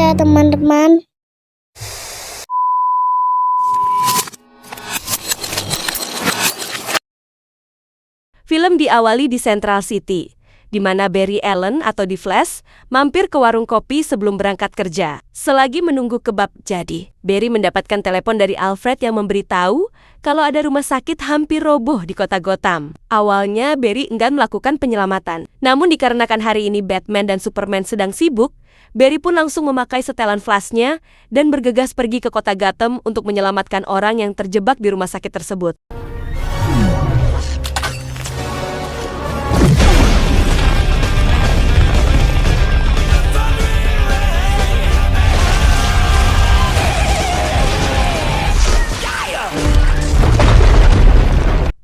ya teman-teman. Film diawali di Central City, di mana Barry Allen atau The Flash mampir ke warung kopi sebelum berangkat kerja. Selagi menunggu kebab jadi, Barry mendapatkan telepon dari Alfred yang memberitahu kalau ada rumah sakit hampir roboh di kota Gotham. Awalnya Barry enggan melakukan penyelamatan. Namun dikarenakan hari ini Batman dan Superman sedang sibuk, Barry pun langsung memakai setelan flashnya dan bergegas pergi ke kota Gotham untuk menyelamatkan orang yang terjebak di rumah sakit tersebut.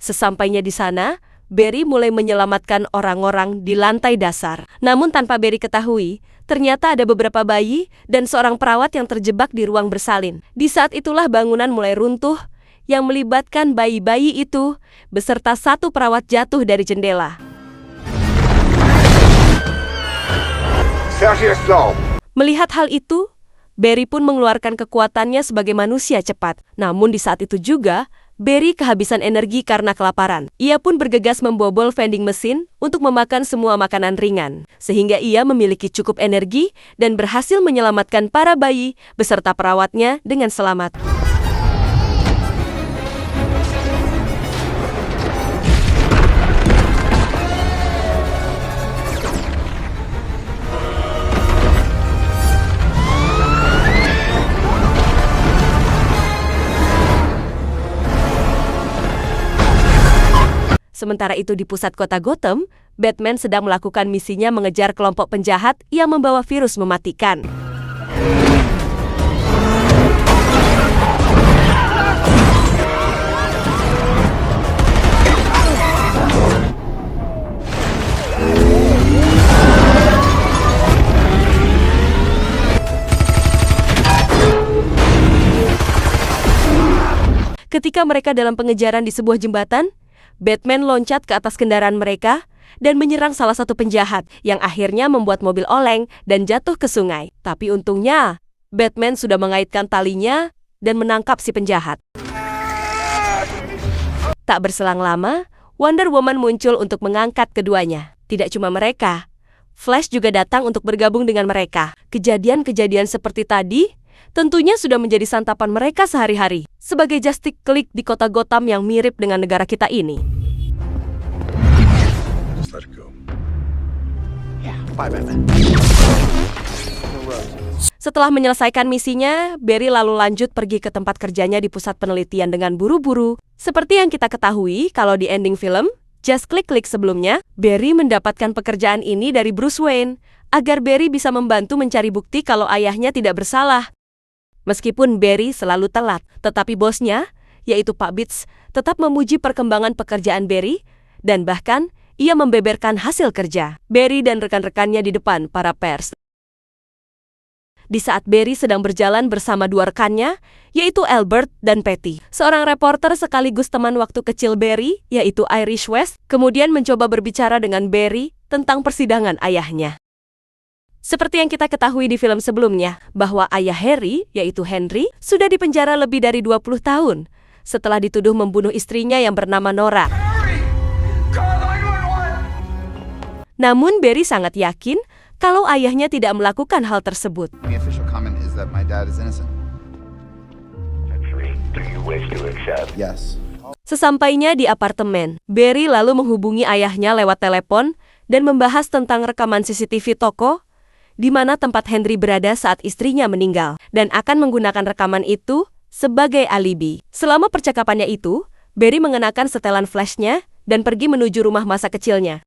Sesampainya di sana, Barry mulai menyelamatkan orang-orang di lantai dasar. Namun tanpa Barry ketahui, ternyata ada beberapa bayi dan seorang perawat yang terjebak di ruang bersalin. Di saat itulah bangunan mulai runtuh, yang melibatkan bayi-bayi itu, beserta satu perawat jatuh dari jendela. Melihat hal itu, Barry pun mengeluarkan kekuatannya sebagai manusia cepat. Namun di saat itu juga, Barry kehabisan energi karena kelaparan. Ia pun bergegas membobol vending mesin untuk memakan semua makanan ringan. Sehingga ia memiliki cukup energi dan berhasil menyelamatkan para bayi beserta perawatnya dengan selamat. Sementara itu di pusat kota Gotham, Batman sedang melakukan misinya mengejar kelompok penjahat yang membawa virus mematikan. Ketika mereka dalam pengejaran di sebuah jembatan, Batman loncat ke atas kendaraan mereka dan menyerang salah satu penjahat yang akhirnya membuat mobil oleng dan jatuh ke sungai. Tapi untungnya, Batman sudah mengaitkan talinya dan menangkap si penjahat. Tak berselang lama, Wonder Woman muncul untuk mengangkat keduanya. Tidak cuma mereka, Flash juga datang untuk bergabung dengan mereka. Kejadian-kejadian seperti tadi tentunya sudah menjadi santapan mereka sehari-hari. Sebagai Justice League di kota Gotham yang mirip dengan negara kita ini. Setelah menyelesaikan misinya, Barry lalu lanjut pergi ke tempat kerjanya di pusat penelitian dengan buru-buru. Seperti yang kita ketahui kalau di ending film, Justice League sebelumnya, Barry mendapatkan pekerjaan ini dari Bruce Wayne, agar Barry bisa membantu mencari bukti kalau ayahnya tidak bersalah. Meskipun Barry selalu telat, tetapi bosnya, yaitu Pak Beats, tetap memuji perkembangan pekerjaan Barry, dan bahkan ia membeberkan hasil kerja Barry dan rekan-rekannya di depan para pers. Di saat Barry sedang berjalan bersama dua rekannya, yaitu Albert dan Patty. Seorang reporter sekaligus teman waktu kecil Barry, yaitu Irish West, kemudian mencoba berbicara dengan Barry tentang persidangan ayahnya. Seperti yang kita ketahui di film sebelumnya, bahwa ayah Harry, yaitu Henry, sudah dipenjara lebih dari 20 tahun setelah dituduh membunuh istrinya yang bernama Nora. Namun Barry sangat yakin kalau ayahnya tidak melakukan hal tersebut. Sesampainya di apartemen, Barry lalu menghubungi ayahnya lewat telepon dan membahas tentang rekaman CCTV toko di mana tempat Henry berada saat istrinya meninggal, dan akan menggunakan rekaman itu sebagai alibi. Selama percakapannya itu, Barry mengenakan setelan flashnya dan pergi menuju rumah masa kecilnya.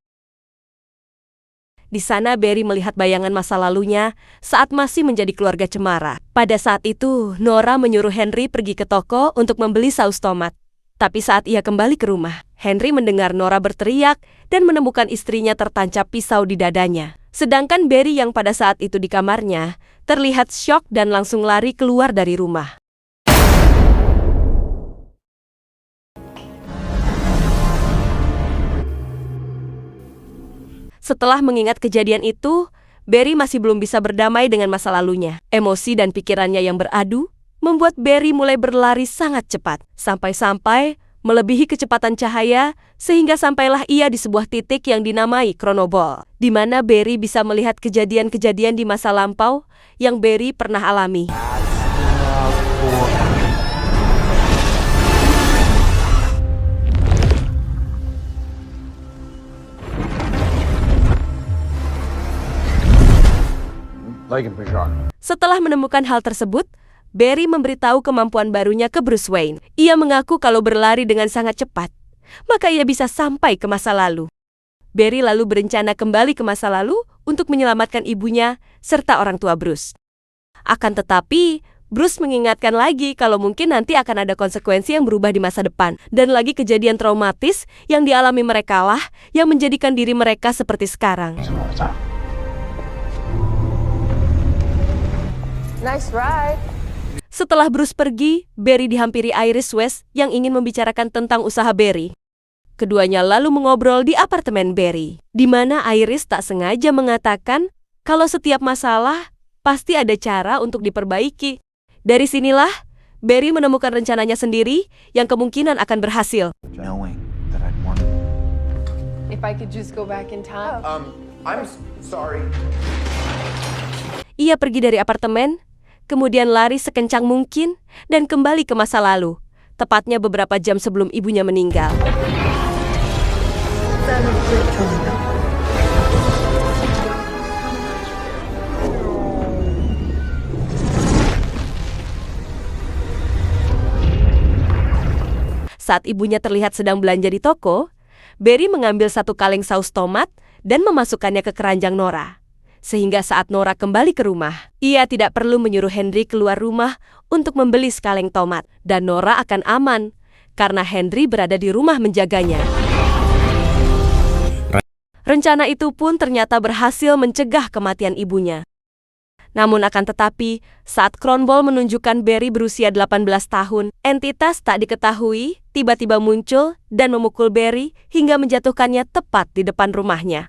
Di sana Barry melihat bayangan masa lalunya saat masih menjadi keluarga cemara. Pada saat itu, Nora menyuruh Henry pergi ke toko untuk membeli saus tomat. Tapi saat ia kembali ke rumah, Henry mendengar Nora berteriak dan menemukan istrinya tertancap pisau di dadanya. Sedangkan Barry yang pada saat itu di kamarnya, terlihat syok dan langsung lari keluar dari rumah. Setelah mengingat kejadian itu, Barry masih belum bisa berdamai dengan masa lalunya. Emosi dan pikirannya yang beradu membuat Barry mulai berlari sangat cepat, sampai-sampai melebihi kecepatan cahaya, sehingga sampailah ia di sebuah titik yang dinamai Chronoball, di mana Barry bisa melihat kejadian-kejadian di masa lampau yang Barry pernah alami. Setelah menemukan hal tersebut, Barry memberitahu kemampuan barunya ke Bruce Wayne. Ia mengaku kalau berlari dengan sangat cepat, maka ia bisa sampai ke masa lalu. Barry lalu berencana kembali ke masa lalu untuk menyelamatkan ibunya serta orang tua Bruce. Akan tetapi, Bruce mengingatkan lagi kalau mungkin nanti akan ada konsekuensi yang berubah di masa depan. Dan lagi kejadian traumatis yang dialami mereka lah yang menjadikan diri mereka seperti sekarang. Nice ride. Setelah Bruce pergi, Barry dihampiri Iris West yang ingin membicarakan tentang usaha Barry. Keduanya lalu mengobrol di apartemen Barry, di mana Iris tak sengaja mengatakan kalau setiap masalah pasti ada cara untuk diperbaiki. Dari sinilah, Barry menemukan rencananya sendiri yang kemungkinan akan berhasil. If I could just go back in time. I'm sorry. Ia pergi dari apartemen, kemudian lari sekencang mungkin dan kembali ke masa lalu, tepatnya beberapa jam sebelum ibunya meninggal. Saat ibunya terlihat sedang belanja di toko, Barry mengambil satu kaleng saus tomat dan memasukkannya ke keranjang Nora. Sehingga saat Nora kembali ke rumah, ia tidak perlu menyuruh Henry keluar rumah untuk membeli sekaleng tomat. Dan Nora akan aman, karena Henry berada di rumah menjaganya. Rencana itu pun ternyata berhasil mencegah kematian ibunya. Namun akan tetapi, saat Chronoball menunjukkan Barry berusia 18 tahun, entitas tak diketahui tiba-tiba muncul dan memukul Barry hingga menjatuhkannya tepat di depan rumahnya.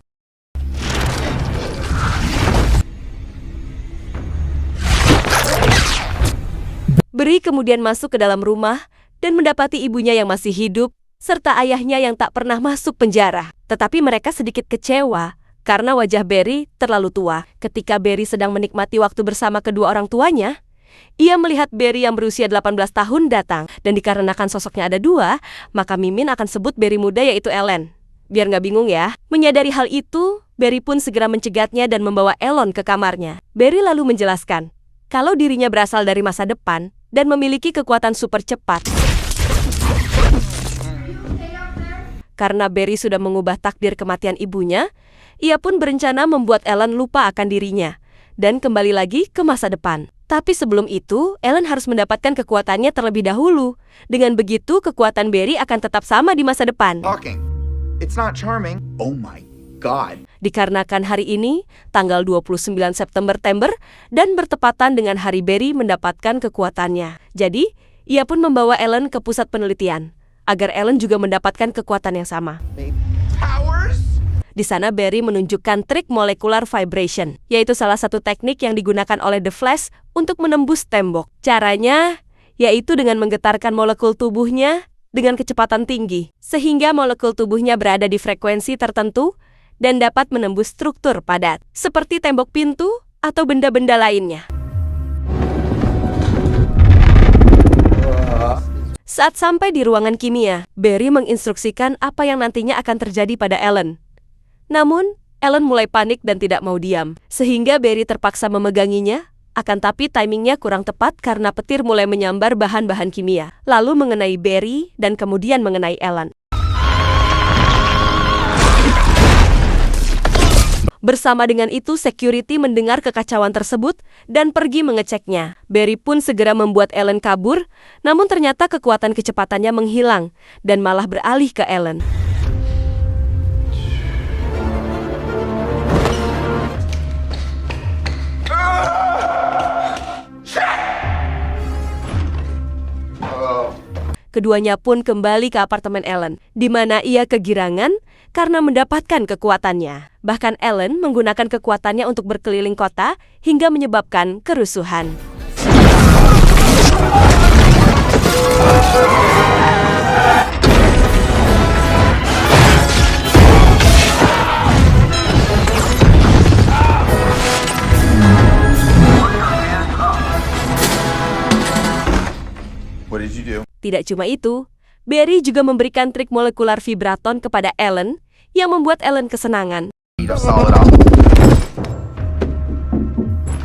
Barry kemudian masuk ke dalam rumah dan mendapati ibunya yang masih hidup, serta ayahnya yang tak pernah masuk penjara. Tetapi mereka sedikit kecewa karena wajah Barry terlalu tua. Ketika Barry sedang menikmati waktu bersama kedua orang tuanya, ia melihat Barry yang berusia 18 tahun datang. Dan dikarenakan sosoknya ada dua, maka Mimin akan sebut Barry muda yaitu Ellen. Biar nggak bingung ya. Menyadari hal itu, Barry pun segera mencegatnya dan membawa Ellen ke kamarnya. Barry lalu menjelaskan kalau dirinya berasal dari masa depan dan memiliki kekuatan super cepat. Karena Barry sudah mengubah takdir kematian ibunya, ia pun berencana membuat Ellen lupa akan dirinya dan kembali lagi ke masa depan. Tapi sebelum itu, Ellen harus mendapatkan kekuatannya terlebih dahulu. Dengan begitu, kekuatan Barry akan tetap sama di masa depan. Talking. It's not charming. Oh my God. Dikarenakan hari ini, tanggal 29 September dan bertepatan dengan hari Barry mendapatkan kekuatannya. Jadi, ia pun membawa Ellen ke pusat penelitian, agar Ellen juga mendapatkan kekuatan yang sama. Powers? Di sana Barry menunjukkan trik molecular vibration, yaitu salah satu teknik yang digunakan oleh The Flash untuk menembus tembok. Caranya, yaitu dengan menggetarkan molekul tubuhnya dengan kecepatan tinggi, sehingga molekul tubuhnya berada di frekuensi tertentu dan dapat menembus struktur padat, seperti tembok pintu atau benda-benda lainnya. Saat sampai di ruangan kimia, Barry menginstruksikan apa yang nantinya akan terjadi pada Ellen. Namun, Ellen mulai panik dan tidak mau diam, sehingga Barry terpaksa memeganginya, akan tapi timingnya kurang tepat karena petir mulai menyambar bahan-bahan kimia, lalu mengenai Barry dan kemudian mengenai Ellen. Bersama dengan itu, security mendengar kekacauan tersebut dan pergi mengeceknya. Barry pun segera membuat Ellen kabur, namun ternyata kekuatan kecepatannya menghilang dan malah beralih ke Ellen. Keduanya pun kembali ke apartemen Ellen, di mana ia kegirangan karena mendapatkan kekuatannya. Bahkan Ellen menggunakan kekuatannya untuk berkeliling kota hingga menyebabkan kerusuhan. What did you do? Tidak cuma itu, Barry juga memberikan trik molekular vibraton kepada Ellen yang membuat Ellen kesenangan. Need a solid off.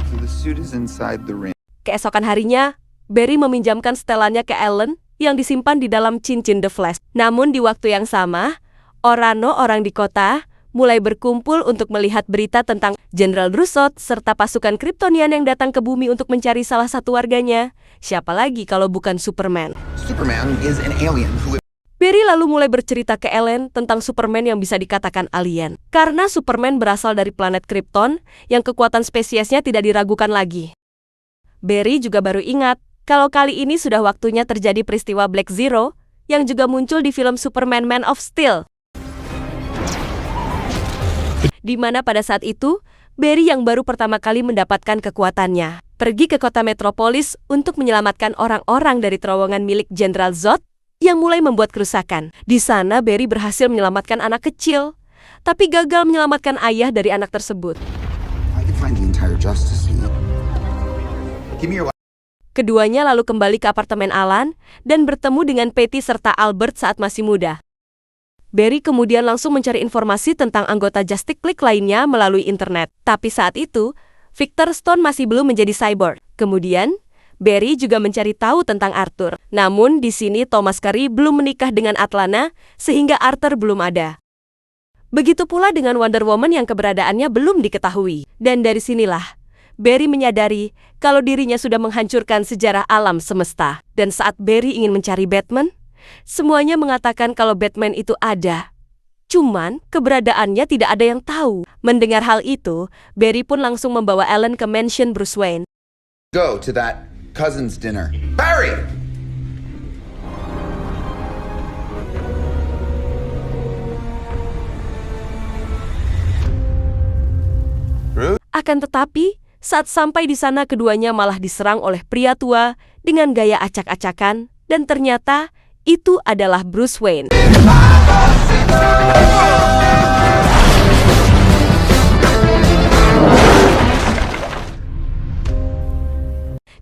So the suit is inside the ring. Keesokan harinya, Barry meminjamkan setelannya ke Ellen yang disimpan di dalam cincin The Flash. Namun di waktu yang sama, Orano, orang di kota, mulai berkumpul untuk melihat berita tentang Jenderal Drussot serta pasukan Kryptonian yang datang ke bumi untuk mencari salah satu warganya. Siapa lagi kalau bukan Superman? Superman is an alien who Barry lalu mulai bercerita ke Ellen tentang Superman yang bisa dikatakan alien. Karena Superman berasal dari planet Krypton yang kekuatan spesiesnya tidak diragukan lagi. Barry juga baru ingat kalau kali ini sudah waktunya terjadi peristiwa Black Zero yang juga muncul di film Superman Man of Steel. Di mana pada saat itu, Barry yang baru pertama kali mendapatkan kekuatannya, pergi ke kota metropolis untuk menyelamatkan orang-orang dari terowongan milik Jenderal Zod yang mulai membuat kerusakan. Di sana, Barry berhasil menyelamatkan anak kecil, tapi gagal menyelamatkan ayah dari anak tersebut. I can find the entire Justice League. Give me your Keduanya lalu kembali ke apartemen Alan dan bertemu dengan Patty serta Albert saat masih muda. Barry kemudian langsung mencari informasi tentang anggota Justice League lainnya melalui internet. Tapi saat itu, Victor Stone masih belum menjadi cyborg. Kemudian, Barry juga mencari tahu tentang Arthur. Namun di sini Thomas Curry belum menikah dengan Atlana, sehingga Arthur belum ada. Begitu pula dengan Wonder Woman yang keberadaannya belum diketahui. Dan dari sinilah, Barry menyadari kalau dirinya sudah menghancurkan sejarah alam semesta. Dan saat Barry ingin mencari Batman, semuanya mengatakan kalau Batman itu ada. Cuman, keberadaannya tidak ada yang tahu. Mendengar hal itu, Barry pun langsung membawa Ellen ke mansion Bruce Wayne. go to that cousin's dinner. Barry! Akan tetapi, saat sampai di sana keduanya malah diserang oleh pria tua dengan gaya acak-acakan dan ternyata itu adalah Bruce Wayne.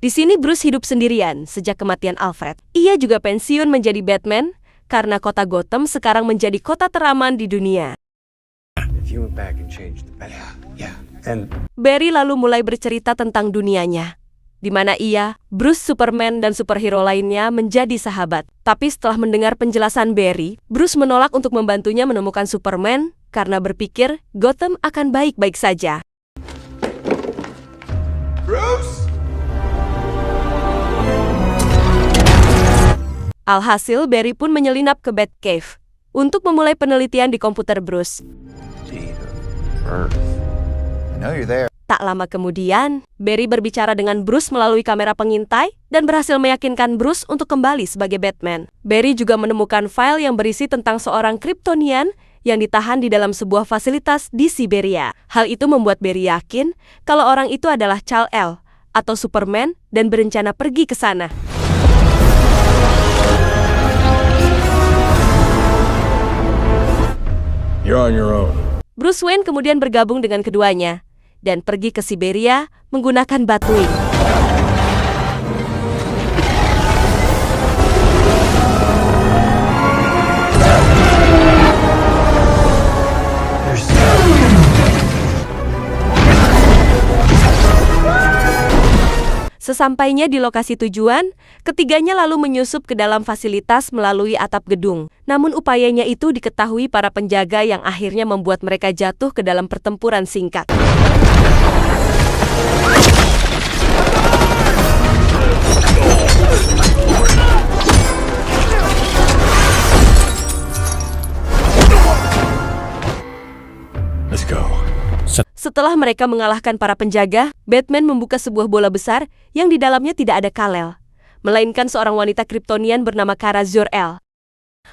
Di sini Bruce hidup sendirian sejak kematian Alfred. Ia juga pensiun menjadi Batman karena kota Gotham sekarang menjadi kota teraman di dunia. If you went back and changed the past. Yeah. And Barry lalu mulai bercerita tentang dunianya, di mana ia, Bruce, Superman, dan superhero lainnya menjadi sahabat. Tapi setelah mendengar penjelasan Barry, Bruce menolak untuk membantunya menemukan Superman karena berpikir Gotham akan baik-baik saja. Bruce! Alhasil, Barry pun menyelinap ke Batcave untuk memulai penelitian di komputer Bruce. date of birth. I know you're there. Tak lama kemudian, Barry berbicara dengan Bruce melalui kamera pengintai dan berhasil meyakinkan Bruce untuk kembali sebagai Batman. Barry juga menemukan file yang berisi tentang seorang Kryptonian yang ditahan di dalam sebuah fasilitas di Siberia. Hal itu membuat Barry yakin kalau orang itu adalah Kal-El atau Superman dan berencana pergi ke sana. You're on your own. Bruce Wayne kemudian bergabung dengan keduanya dan pergi ke Siberia menggunakan Batwing. Sesampainya di lokasi tujuan, ketiganya lalu menyusup ke dalam fasilitas melalui atap gedung. Namun upayanya itu diketahui para penjaga yang akhirnya membuat mereka jatuh ke dalam pertempuran singkat. Let's go. Setelah mereka mengalahkan para penjaga, Batman membuka sebuah bola besar yang di dalamnya tidak ada Kal-El, melainkan seorang wanita Kryptonian bernama Kara Zor-El.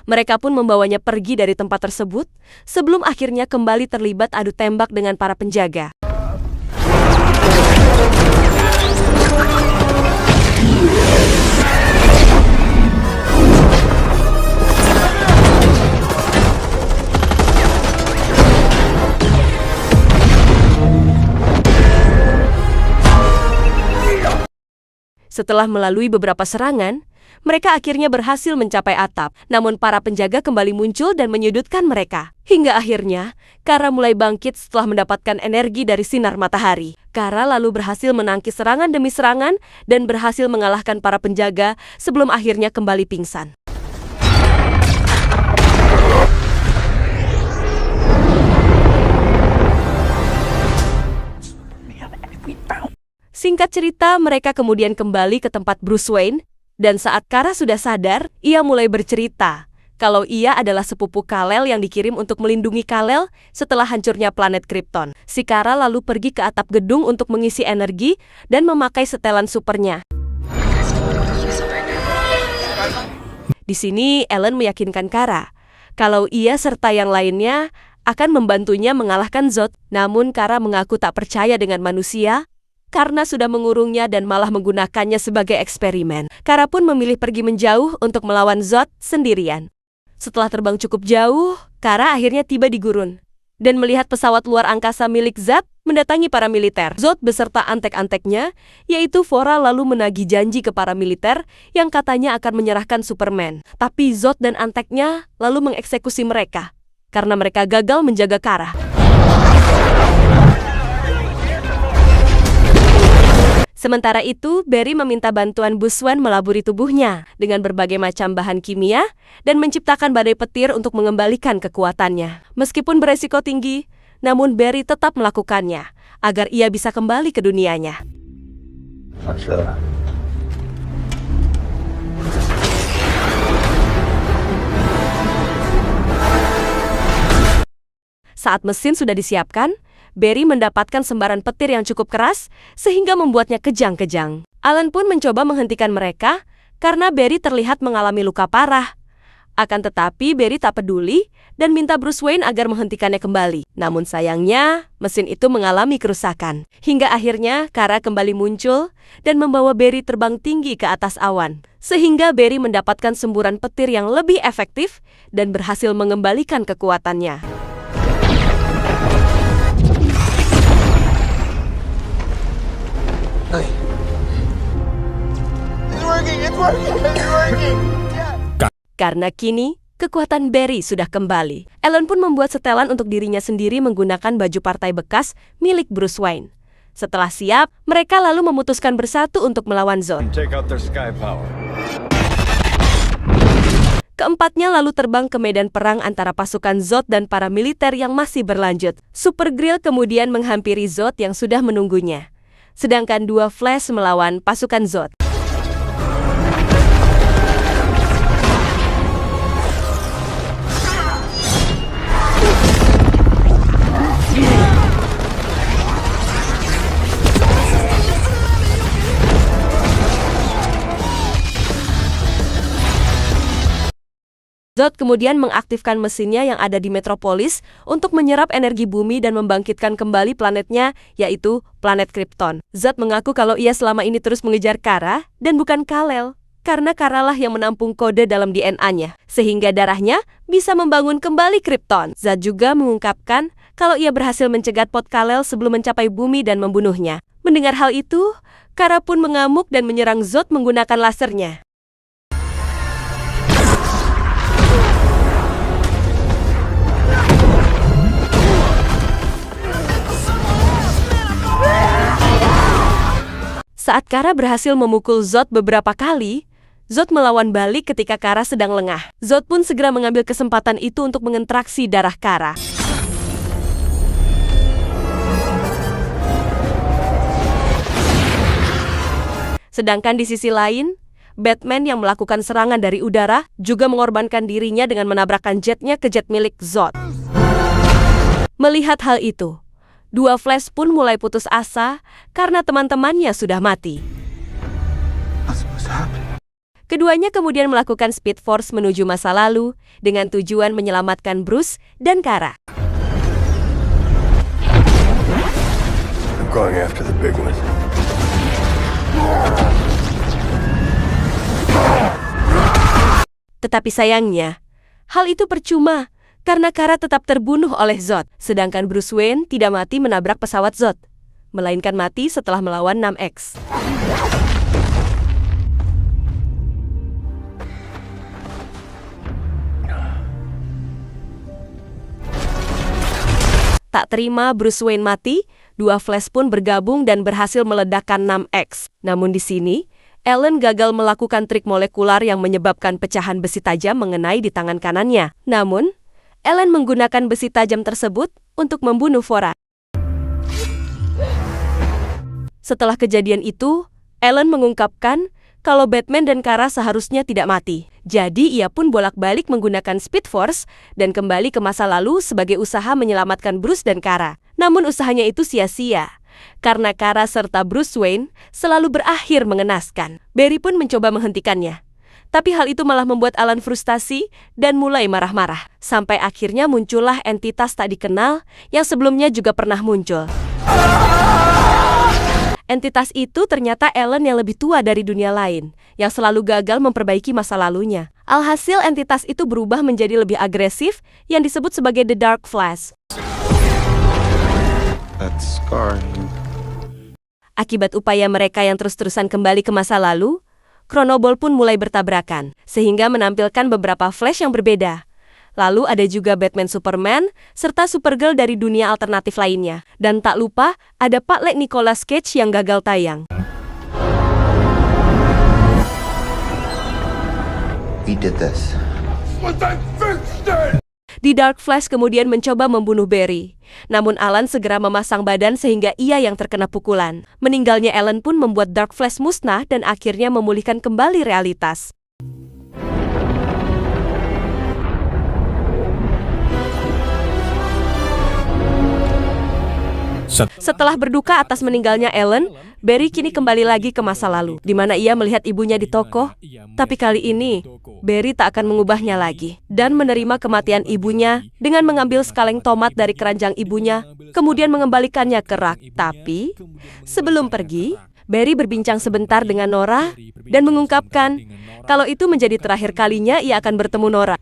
Mereka pun membawanya pergi dari tempat tersebut, sebelum akhirnya kembali terlibat adu tembak dengan para penjaga. Setelah melalui beberapa serangan, mereka akhirnya berhasil mencapai atap. Namun para penjaga kembali muncul dan menyudutkan mereka. Hingga akhirnya, Kara mulai bangkit setelah mendapatkan energi dari sinar matahari. Kara lalu berhasil menangkis serangan demi serangan dan berhasil mengalahkan para penjaga sebelum akhirnya kembali pingsan. Singkat cerita, mereka kemudian kembali ke tempat Bruce Wayne, dan saat Kara sudah sadar, ia mulai bercerita kalau ia adalah sepupu Kal-El yang dikirim untuk melindungi Kal-El setelah hancurnya planet Krypton. Si Kara lalu pergi ke atap gedung untuk mengisi energi dan memakai setelan supernya. Di sini, Ellen meyakinkan Kara kalau ia serta yang lainnya akan membantunya mengalahkan Zod. Namun Kara mengaku tak percaya dengan manusia karena sudah mengurungnya dan malah menggunakannya sebagai eksperimen. Kara pun memilih pergi menjauh untuk melawan Zod sendirian. Setelah terbang cukup jauh, Kara akhirnya tiba di gurun dan melihat pesawat luar angkasa milik Zod mendatangi para militer. Zod beserta antek-anteknya, yaitu Fora, lalu menagih janji ke para militer yang katanya akan menyerahkan Superman. Tapi Zod dan anteknya lalu mengeksekusi mereka karena mereka gagal menjaga Kara. Sementara itu, Barry meminta bantuan Bruce Wayne melaburi tubuhnya dengan berbagai macam bahan kimia dan menciptakan badai petir untuk mengembalikan kekuatannya. Meskipun beresiko tinggi, namun Barry tetap melakukannya agar ia bisa kembali ke dunianya. Saat mesin sudah disiapkan, Barry mendapatkan sembaran petir yang cukup keras sehingga membuatnya kejang-kejang. Alan pun mencoba menghentikan mereka karena Barry terlihat mengalami luka parah. Akan tetapi Barry tak peduli dan minta Bruce Wayne agar menghentikannya kembali. Namun sayangnya, mesin itu mengalami kerusakan. Hingga akhirnya Kara kembali muncul dan membawa Barry terbang tinggi ke atas awan. Sehingga Barry mendapatkan semburan petir yang lebih efektif dan berhasil mengembalikan kekuatannya. It's working. Karena kini, kekuatan Barry sudah kembali. Ellen pun membuat setelan untuk dirinya sendiri menggunakan baju partai bekas milik Bruce Wayne. Setelah siap, mereka lalu memutuskan bersatu untuk melawan Zod. Take out their sky power. Keempatnya lalu terbang ke medan perang antara pasukan Zod dan para militer yang masih berlanjut. Supergirl kemudian menghampiri Zod yang sudah menunggunya. Sedangkan dua Flash melawan pasukan Zod. Zod kemudian mengaktifkan mesinnya yang ada di Metropolis untuk menyerap energi bumi dan membangkitkan kembali planetnya, yaitu planet Krypton. Zod mengaku kalau ia selama ini terus mengejar Kara dan bukan Kal-El, karena Kara lah yang menampung kode dalam DNA-nya, sehingga darahnya bisa membangun kembali Krypton. Zod juga mengungkapkan kalau ia berhasil mencegat pot Kal-El sebelum mencapai bumi dan membunuhnya. Mendengar hal itu, Kara pun mengamuk dan menyerang Zod menggunakan lasernya. Saat Kara berhasil memukul Zod beberapa kali, Zod melawan balik ketika Kara sedang lengah. Zod pun segera mengambil kesempatan itu untuk mengentraksi darah Kara. Sedangkan di sisi lain, Batman yang melakukan serangan dari udara juga mengorbankan dirinya dengan menabrakkan jetnya ke jet milik Zod. Melihat hal itu, dua Flash pun mulai putus asa karena teman-temannya sudah mati. Keduanya kemudian melakukan Speed Force menuju masa lalu dengan tujuan menyelamatkan Bruce dan Kara. I'm going after the big one. Tetapi sayangnya, hal itu percuma karena Kara tetap terbunuh oleh Zod, sedangkan Bruce Wayne tidak mati menabrak pesawat Zod, melainkan mati setelah melawan 6X. Tak terima Bruce Wayne mati, dua Flash pun bergabung dan berhasil meledakkan 6X. Namun di sini, Alan gagal melakukan trik molekular yang menyebabkan pecahan besi tajam mengenai di tangan kanannya. Namun, Alan menggunakan besi tajam tersebut untuk membunuh Fora. Setelah kejadian itu, Alan mengungkapkan kalau Batman dan Kara seharusnya tidak mati. Jadi ia pun bolak-balik menggunakan Speed Force dan kembali ke masa lalu sebagai usaha menyelamatkan Bruce dan Kara. Namun usahanya itu sia-sia, karena Kara serta Bruce Wayne selalu berakhir mengenaskan. Barry pun mencoba menghentikannya. Tapi hal itu malah membuat Alan frustasi dan mulai marah-marah. Sampai akhirnya muncullah entitas tak dikenal yang sebelumnya juga pernah muncul. Entitas itu ternyata Alan yang lebih tua dari dunia lain, yang selalu gagal memperbaiki masa lalunya. Alhasil entitas itu berubah menjadi lebih agresif, yang disebut sebagai The Dark Flash. That's Scar. Akibat upaya mereka yang terus-terusan kembali ke masa lalu, Chronoball pun mulai bertabrakan, sehingga menampilkan beberapa Flash yang berbeda. Lalu ada juga Batman Superman, serta Supergirl dari dunia alternatif lainnya. Dan tak lupa, ada Pak Lek Nicolas Cage yang gagal tayang. We did this. The Dark Flash kemudian mencoba membunuh Barry. Namun Alan segera memasang badan sehingga ia yang terkena pukulan. Meninggalnya Alan pun membuat Dark Flash musnah dan akhirnya memulihkan kembali realitas. Setelah berduka atas meninggalnya Alan, Barry kini kembali lagi ke masa lalu, di mana ia melihat ibunya di toko. Tapi kali ini, Barry tak akan mengubahnya lagi, dan menerima kematian ibunya dengan mengambil sekaleng tomat dari keranjang ibunya, kemudian mengembalikannya ke rak. Tapi, sebelum pergi, Barry berbincang sebentar dengan Nora, dan mengungkapkan kalau itu menjadi terakhir kalinya ia akan bertemu Nora.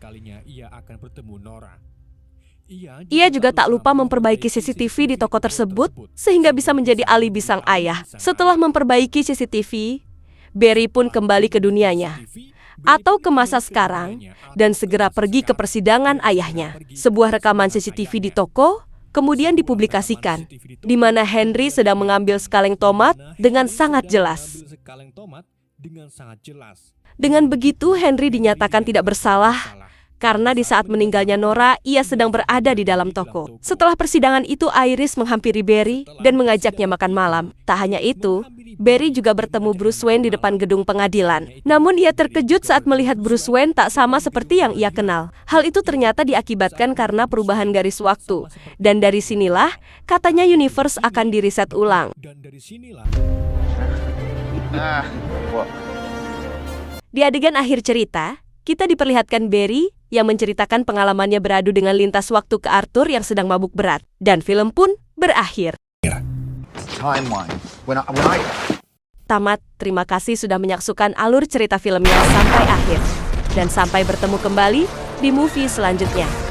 Ia juga tak lupa memperbaiki CCTV di toko tersebut sehingga bisa menjadi alibi sang ayah. Setelah memperbaiki CCTV, Barry pun kembali ke dunianya atau ke masa sekarang dan segera pergi ke persidangan ayahnya. Sebuah rekaman CCTV di toko kemudian dipublikasikan, di mana Henry sedang mengambil sekaleng tomat dengan sangat jelas. Dengan begitu, Henry dinyatakan tidak bersalah karena di saat meninggalnya Nora, ia sedang berada di dalam toko. Setelah persidangan itu, Iris menghampiri Barry dan mengajaknya makan malam. Tak hanya itu, Barry juga bertemu Bruce Wayne di depan gedung pengadilan. Namun ia terkejut saat melihat Bruce Wayne tak sama seperti yang ia kenal. Hal itu ternyata diakibatkan karena perubahan garis waktu. Dan dari sinilah, katanya universe akan diriset ulang. Di adegan akhir cerita, kita diperlihatkan Barry yang menceritakan pengalamannya beradu dengan lintas waktu ke Arthur yang sedang mabuk berat. Dan film pun berakhir. Timeline. Tamat, terima kasih sudah menyaksikan alur cerita filmnya sampai akhir. Dan sampai bertemu kembali di movie selanjutnya.